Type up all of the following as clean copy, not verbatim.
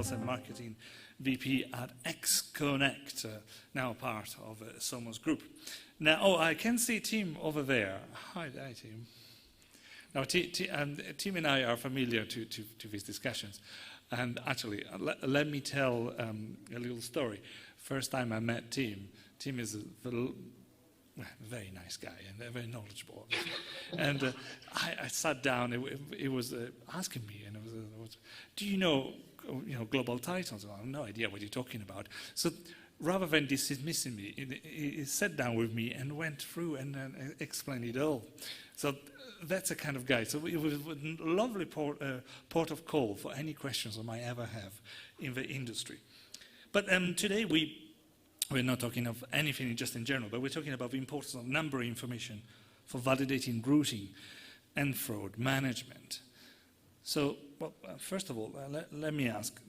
Sales and Marketing VP at Xconnect, now part of Somos Group. Now, I can see Tim over there. Hi, Tim. Now, Tim and I are familiar to these discussions. And actually, let me tell a little story. First time I met Tim is a very nice guy and very knowledgeable. And I sat down. It was asking me, and it was, do you know global titles? I have no idea what you're talking about. So rather than dismissing me, he sat down with me and went through and explained it all. So that's a kind of guy. So it was a lovely port of call for any questions I might ever have in the industry. But today we're not talking of anything just in general, but we're talking about the importance of number information for validating routing and fraud management. So, well, first of all, let me ask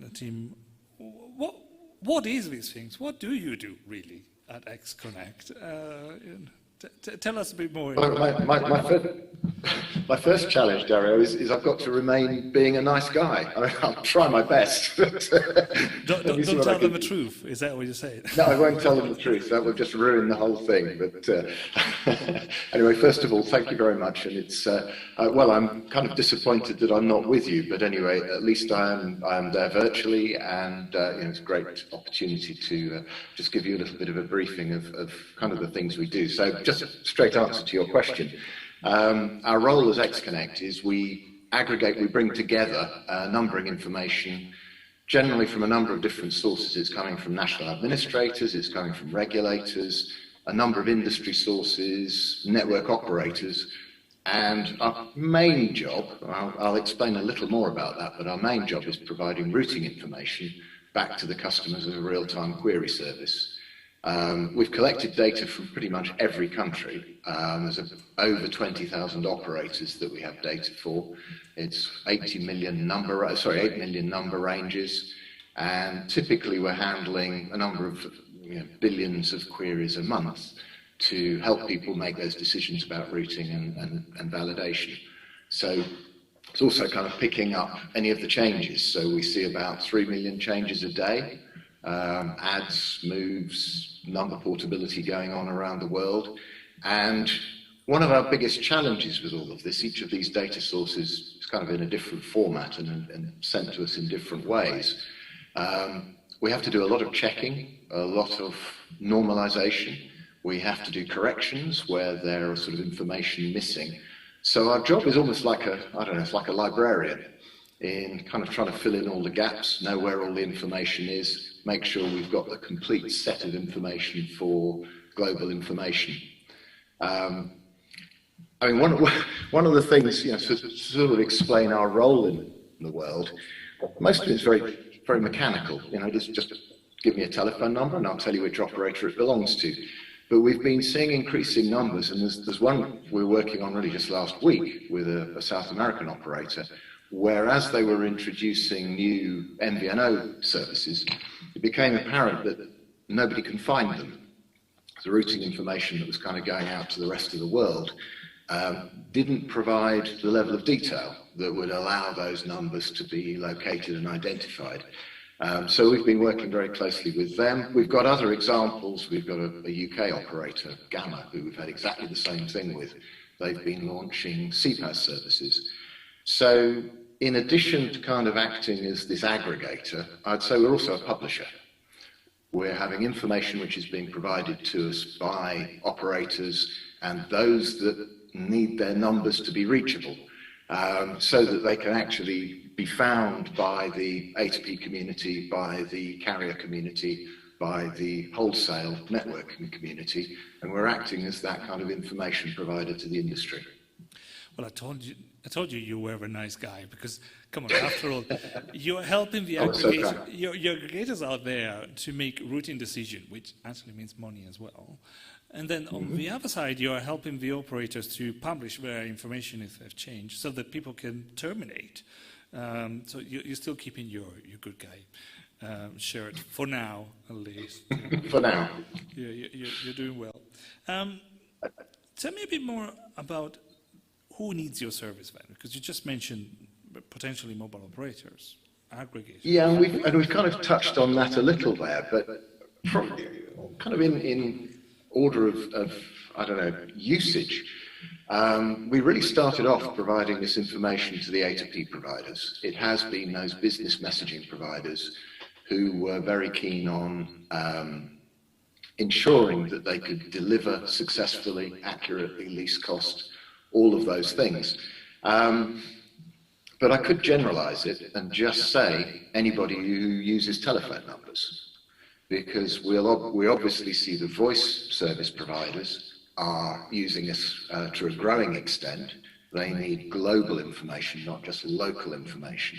the team, what is these things? What do you do really at Xconnect? Tell us a bit more. Well, my first challenge, Dario, is I've got to remain being a nice guy. I mean, I'll try my best. But, don't tell them the truth. Is that what you're saying? No, I won't tell them the truth. That would just ruin the whole thing. But anyway, first of all, thank you very much. And it's well, I'm kind of disappointed that I'm not with you. But anyway, at least I am there virtually, and it's a great opportunity to just give you a little bit of a briefing of kind of the things we do. So, just a straight answer to your question. Our role as Xconnect is we bring together numbering information, generally from a number of different sources. It's coming from national administrators, it's coming from regulators, a number of industry sources, network operators, and our main job, I'll explain a little more about that, but our main job is providing routing information back to the customers as a real-time query service. We've collected data from pretty much every country. There's over 20,000 operators that we have data for. It's 8 million number ranges, and typically we're handling a number of billions of queries a month to help people make those decisions about routing and validation. So it's also kind of picking up any of the changes. So we see about 3 million changes a day. Ads, moves, number portability going on around the world. And one of our biggest challenges with all of this, each of these data sources is kind of in a different format and sent to us in different ways. We have to do a lot of checking, a lot of normalization. We have to do corrections where there are sort of information missing. So our job is almost like it's like a librarian in kind of trying to fill in all the gaps, know where all the information is, make sure we've got the complete set of information for global information. I mean, one of the things, to sort of explain our role in the world, most of it is very, very mechanical. Just give me a telephone number and I'll tell you which operator it belongs to. But we've been seeing increasing numbers, and there's one we're working on really just last week with a South American operator, where as they were introducing new MVNO services, it became apparent that nobody can find them. The routing information that was kind of going out to the rest of the world didn't provide the level of detail that would allow those numbers to be located and identified. So we've been working very closely with them. We've got other examples. We've got a UK operator, Gamma, who we've had exactly the same thing with. They've been launching CPaaS services. So in addition to kind of acting as this aggregator, I'd say we're also a publisher. We're having information which is being provided to us by operators and those that need their numbers to be reachable, so that they can actually be found by the A2P community, by the carrier community, by the wholesale network community, and we're acting as that kind of information provider to the industry. Well, I told you you were a nice guy, because, come on, after all, you're helping the aggregators, your aggregators out there to make routing decision, which actually means money as well. And then on the other side, you are helping the operators to publish their information if they've changed, so that people can terminate. So you're still keeping your good guy shirt, for now at least. For now. You're doing well. Tell me a bit more about who needs your service then, because you just mentioned potentially mobile operators. aggregate. Yeah, and we've kind of touched on that a little there, but probably kind of in order of I don't know, usage. We really started off providing this information to the A2P providers. It has been those business messaging providers who were very keen on ensuring that they could deliver successfully, accurately, least cost, all of those things. But I could generalize it and just say anybody who uses telephone numbers, because we obviously see the voice service providers are using this to a growing extent. They need global information, not just local information.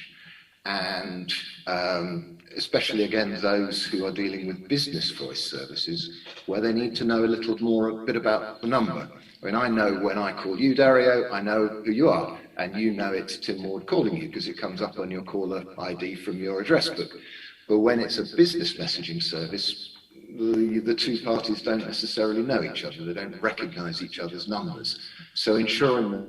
And especially, again, those who are dealing with business voice services, where they need to know a bit about the number. I mean, I know when I call you, Dario, I know who you are, and you know it's Tim Ward calling you because it comes up on your caller ID from your address book. But when it's a business messaging service, the two parties don't necessarily know each other. They don't recognize each other's numbers. So ensuring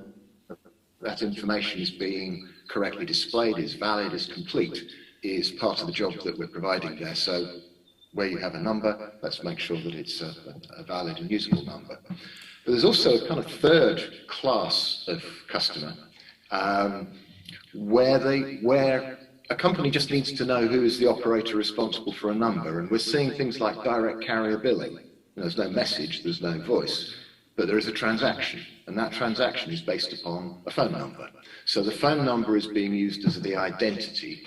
that information is being correctly displayed, is valid, is complete, is part of the job that we're providing there. So where you have a number, let's make sure that it's a valid and usable number. But there's also a kind of third class of customer where a company just needs to know who is the operator responsible for a number, and we're seeing things like direct carrier billing. There's no message, there's no voice, but there is a transaction, and that transaction is based upon a phone number. So the phone number is being used as the identity.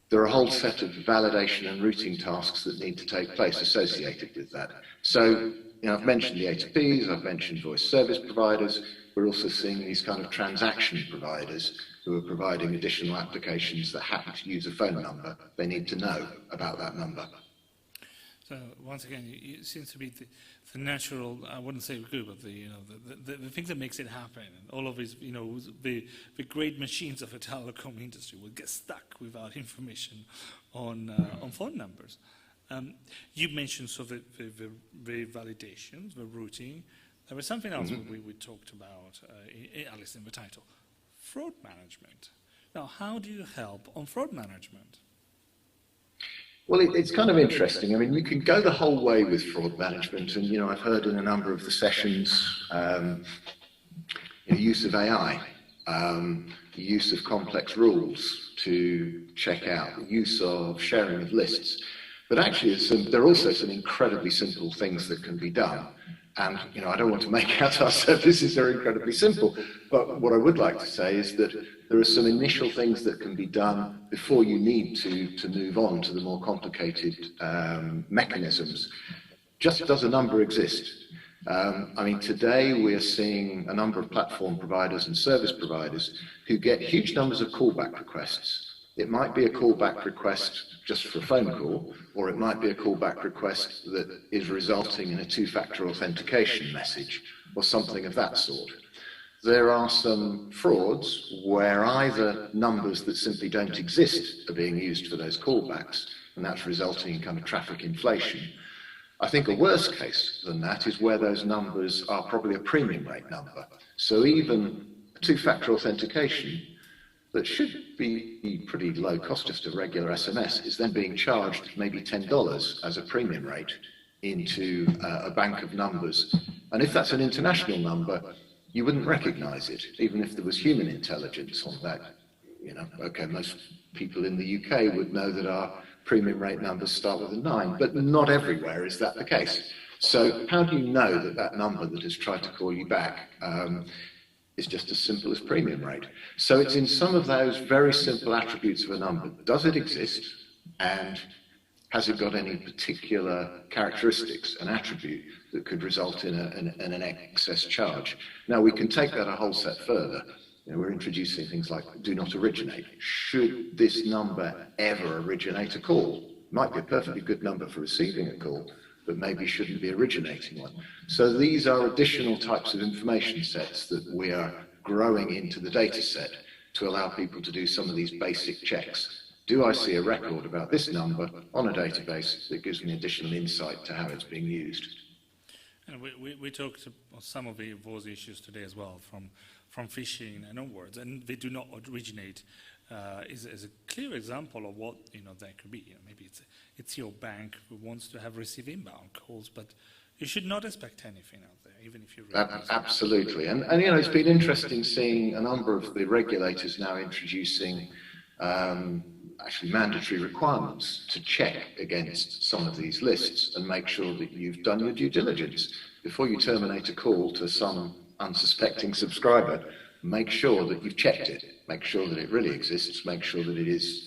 There are a whole set of validation and routing tasks that need to take place associated with that. So, I've mentioned the A2Ps, I've mentioned voice service providers. We're also seeing these kind of transaction providers who are providing additional applications that happen to use a phone number. They need to know about that number. So once again, it seems to be the natural, I wouldn't say good, but the thing that makes it happen. And all of these, the great machines of the telecom industry will get stuck without information on phone numbers. You mentioned the validations, the routing. There was something else we talked about, at least in the title, fraud management. Now, how do you help on fraud management? Well, it's kind of interesting. I mean, you can go the whole way with fraud management, and I've heard in a number of the sessions, use of AI, use of complex rules to check out, use of sharing of lists. But actually, there are also some incredibly simple things that can be done. And, I don't want to make out our services are incredibly simple, but what I would like to say is that there are some initial things that can be done before you need to move on to the more complicated mechanisms. Just does a number exist? Today we are seeing a number of platform providers and service providers who get huge numbers of callback requests. It might be a callback request just for a phone call, or it might be a callback request that is resulting in a two-factor authentication message, or something of that sort. There are some frauds where either numbers that simply don't exist are being used for those callbacks, and that's resulting in kind of traffic inflation. I think a worse case than that is where those numbers are probably a premium rate number. So even two-factor authentication that should be pretty low cost, just a regular SMS, is then being charged maybe $10 as a premium rate into a bank of numbers. And if that's an international number, you wouldn't recognize it, even if there was human intelligence on that. Okay, most people in the UK would know that our premium rate numbers start with a 9, but not everywhere is that the case. So how do you know that that number that has tried to call you back is just as simple as premium rate? So it's in some of those very simple attributes of a number. Does it exist? And has it got any particular characteristics, an attribute that could result in an excess charge? Now, we can take that a whole step further. We're introducing things like do not originate. Should this number ever originate a call? Might be a perfectly good number for receiving a call, but maybe shouldn't be originating one. So these are additional types of information sets that we are growing into the data set to allow people to do some of these basic checks. Do I see a record about this number on a database that gives me additional insight to how it's being used? And we talked about some of those issues today as well, from phishing and onwards, and they do not originate, is a clear example of what that could be. Maybe it's your bank who wants to have received inbound calls, but you should not expect anything out there, even if you really absolutely. And it's been interesting seeing a number of the regulators now introducing actually mandatory requirements to check against some of these lists and make sure that you've done your due diligence. Before you terminate a call to some unsuspecting subscriber, make sure that you've checked it, make sure that it really exists, make sure that it is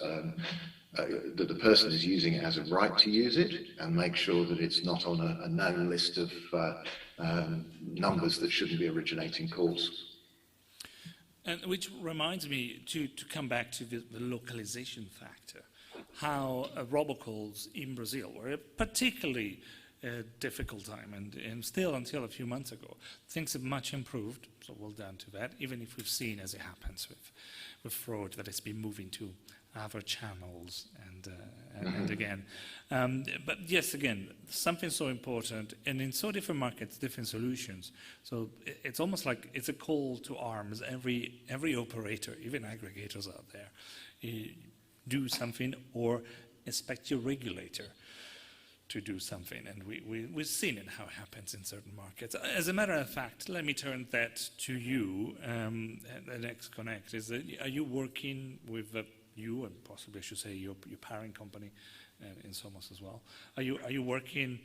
that the person is using it has a right to use it, and make sure that it's not on a known list of numbers that shouldn't be originating calls. And which reminds me to come back to the localization factor, how robocalls in Brazil were a particularly difficult time, and still until a few months ago. Things have much improved, so well done to that, even if we've seen, as it happens with fraud, that it's been moving to other channels and again. But yes, again, something so important, and in so different markets, different solutions. So it's almost like it's a call to arms. Every operator, even aggregators out there, do something or expect your regulator to do something, and we've seen it, how it happens in certain markets. As a matter of fact, let me turn that to you at Xconnect. Are you working with you, and possibly I should say your parent company in Somos as well? Are you working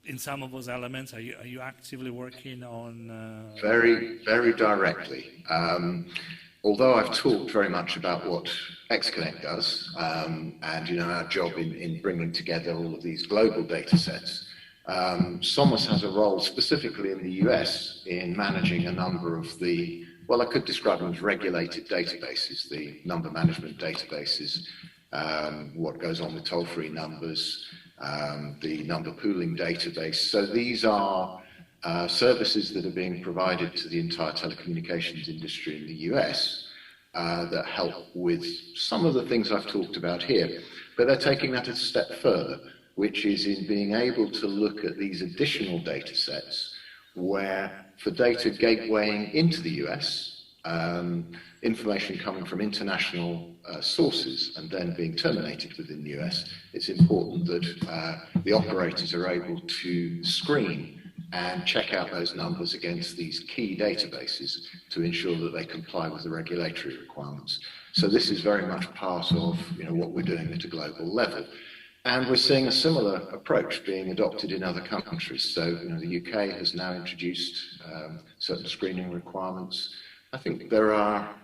in some of those elements? Are you actively working on? Very, very directly. Although I've talked very much about what Xconnect does, and our job in bringing together all of these global data sets, Somos has a role specifically in the US in managing a number of the, well, I could describe them as regulated databases, the number management databases, what goes on with toll-free numbers, the number pooling database. So these are services that are being provided to the entire telecommunications industry in the US that help with some of the things I've talked about here. But they're taking that a step further, which is in being able to look at these additional data sets where, for data gatewaying into the US, information coming from international sources and then being terminated within the US, it's important that the operators are able to screen and check out those numbers against these key databases to ensure that they comply with the regulatory requirements. So this is very much part of what we're doing at a global level. And we're seeing a similar approach being adopted in other countries. So the UK has now introduced certain screening requirements. I think there are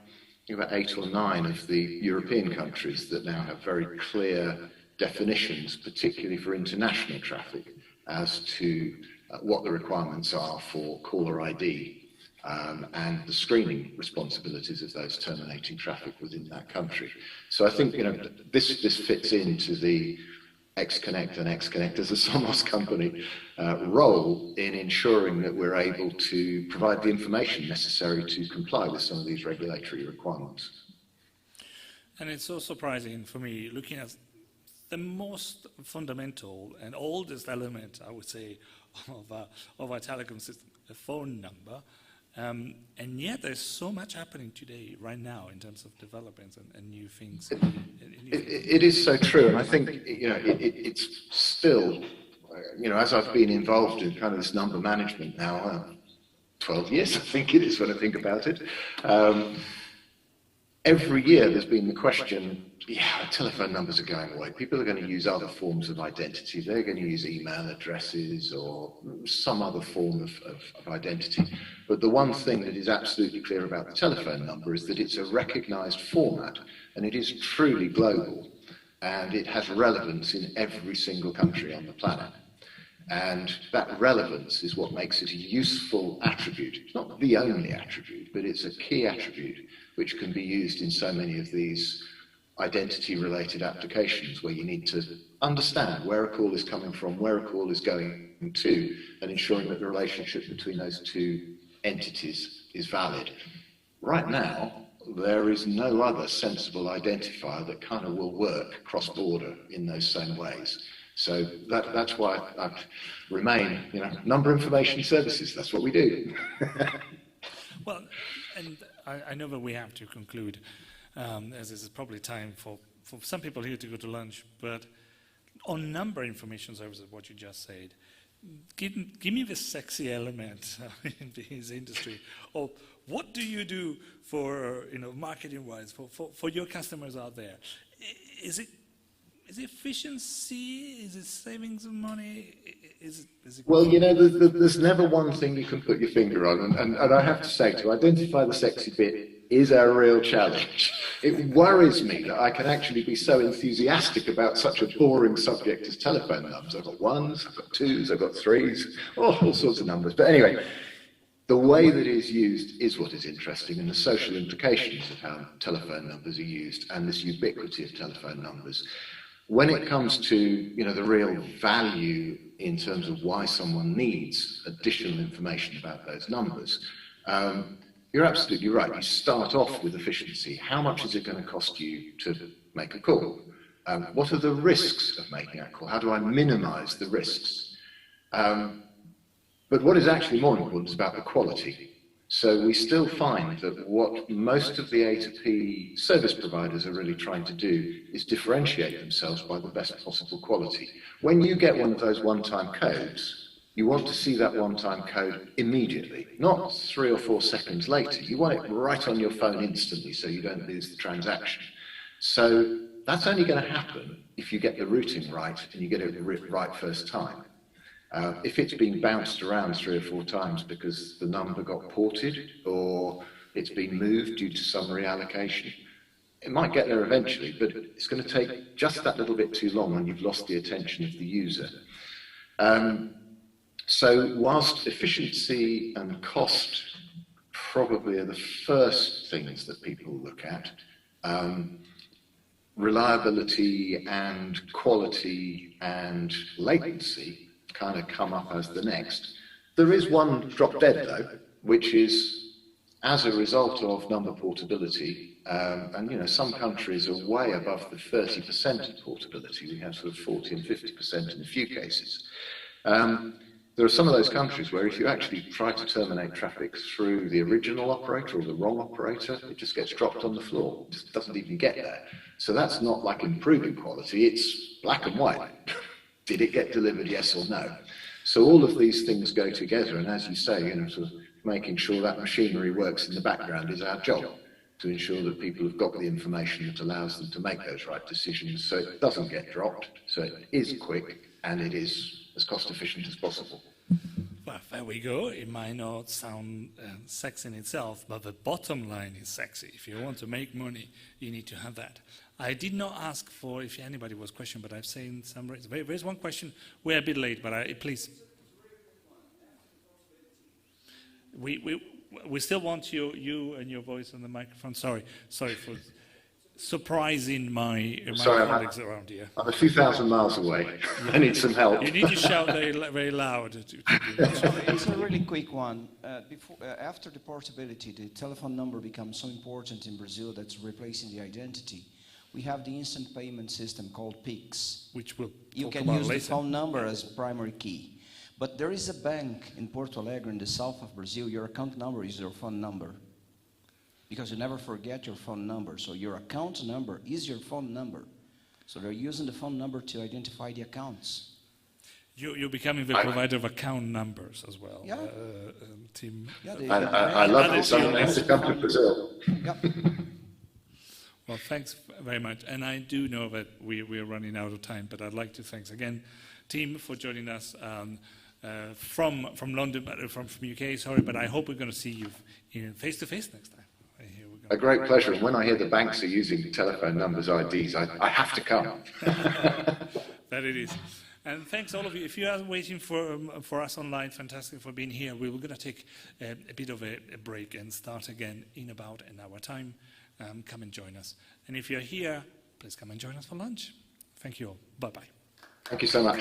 about 8 or 9 of the European countries that now have very clear definitions, particularly for international traffic, as to what the requirements are for caller ID and the screening responsibilities of those terminating traffic within that country. So I think this fits into the Xconnect and Xconnect as a Somos company role in ensuring that we're able to provide the information necessary to comply with some of these regulatory requirements. And it's so surprising for me, looking at the most fundamental and oldest element, I would say, of our telecom system, a phone number. And yet there's so much happening today, right now, in terms of developments and new things. It is so true, and I think it's still, as I've been involved in kind of this number management now, 12 years, I think it is when I think about it. Every year there's been the question, telephone numbers are going away. People are going to use other forms of identity. They're going to use email addresses or some other form of identity. But the one thing that is absolutely clear about the telephone number is that it's a recognized format, and it is truly global, and it has relevance in every single country on the planet. And that relevance is what makes it a useful attribute. It's not the only attribute, but it's a key attribute which can be used in so many of these identity-related applications where you need to understand where a call is coming from, where a call is going to, and ensuring that the relationship between those two entities is valid. Right now, there is no other sensible identifier that kind of will work cross-border in those same ways. So that's why I remain, number information services. That's what we do. Well, and I know that we have to conclude, as this is probably time for some people here to go to lunch, but on number information services, what you just said, give me the sexy element in this industry of what do you do for, marketing-wise, for your customers out there? Is it efficiency? Is it savings of money? Is it Well, there's never one thing you can put your finger on, and I have to say, to identify the sexy bit is our real challenge. It worries me that I can actually be so enthusiastic about such a boring subject as telephone numbers. I've got ones, I've got twos, I've got threes, all sorts of numbers. But anyway, the way that it is used is what is interesting, and the social implications of how telephone numbers are used and this ubiquity of telephone numbers. When it comes to the real value in terms of why someone needs additional information about those numbers, you're absolutely right. You start off with efficiency. How much is it going to cost you to make a call? What are the risks of making that call? How do I minimize the risks? But what is actually more important is about the quality. So we still find that what most of the A2P service providers are really trying to do is differentiate themselves by the best possible quality. When you get one of those one-time codes, you want to see that one-time code immediately, not 3 or 4 seconds later. You want it right on your phone instantly so you don't lose the transaction. So that's only going to happen if you get the routing right and you get it right first time. If it's been bounced around 3 or 4 times because the number got ported or it's been moved due to some reallocation, it might get there eventually, but it's going to take just that little bit too long and you've lost the attention of the user. So whilst efficiency and cost probably are the first things that people look at, reliability and quality and latency kind of come up as the next. There is one drop dead though, which is as a result of number portability, and some countries are way above the 30% of portability. We have sort of 40 and 50% in a few cases. There are some of those countries where if you actually try to terminate traffic through the original operator or the wrong operator, it just gets dropped on the floor. It just doesn't even get there. So that's not like improving quality, it's black and white. Did it get delivered, yes or no? So all of these things go together, and as you say, sort of making sure that machinery works in the background is our job, to ensure that people have got the information that allows them to make those right decisions so it doesn't get dropped, so it is quick and it is as cost efficient as possible. Well, there we go. It might not sound sexy in itself, but the bottom line is sexy. If you want to make money, you need to have that. I did not ask for if anybody was questioned, but I've seen some. There's one question. We're a bit late, but please. We still want you and your voice on the microphone. Sorry for surprising my colleagues around here. I'm a few thousand miles away. I need some help. You need to shout very loud. It's a really quick one. After the portability, the telephone number becomes so important in Brazil that's replacing the identity. We have the instant payment system called Pix. Which will you can use the phone number as primary key. But there is a bank in Porto Alegre in the south of Brazil. Your account number is your phone number. Because you never forget your phone number. So your account number is your phone number. So they're using the phone number to identify the accounts. You're becoming the provider of account numbers as well, yeah. Tim. Yeah, I love this. I have to come to Brazil. Yep. Well, thanks very much. And I do know that we're running out of time, but I'd like to thank again, Tim, for joining us from London, from UK, sorry, but I hope we're going to see you face-to-face next time. A great pleasure. And when I hear the banks are using telephone numbers, IDs, I have to come. That it is. And thanks all of you. If you are waiting for us online, fantastic for being here. We were going to take a bit of a break and start again in about an hour time. Come and join us. And if you're here, please come and join us for lunch. Thank you all. Bye-bye. Thank you so much.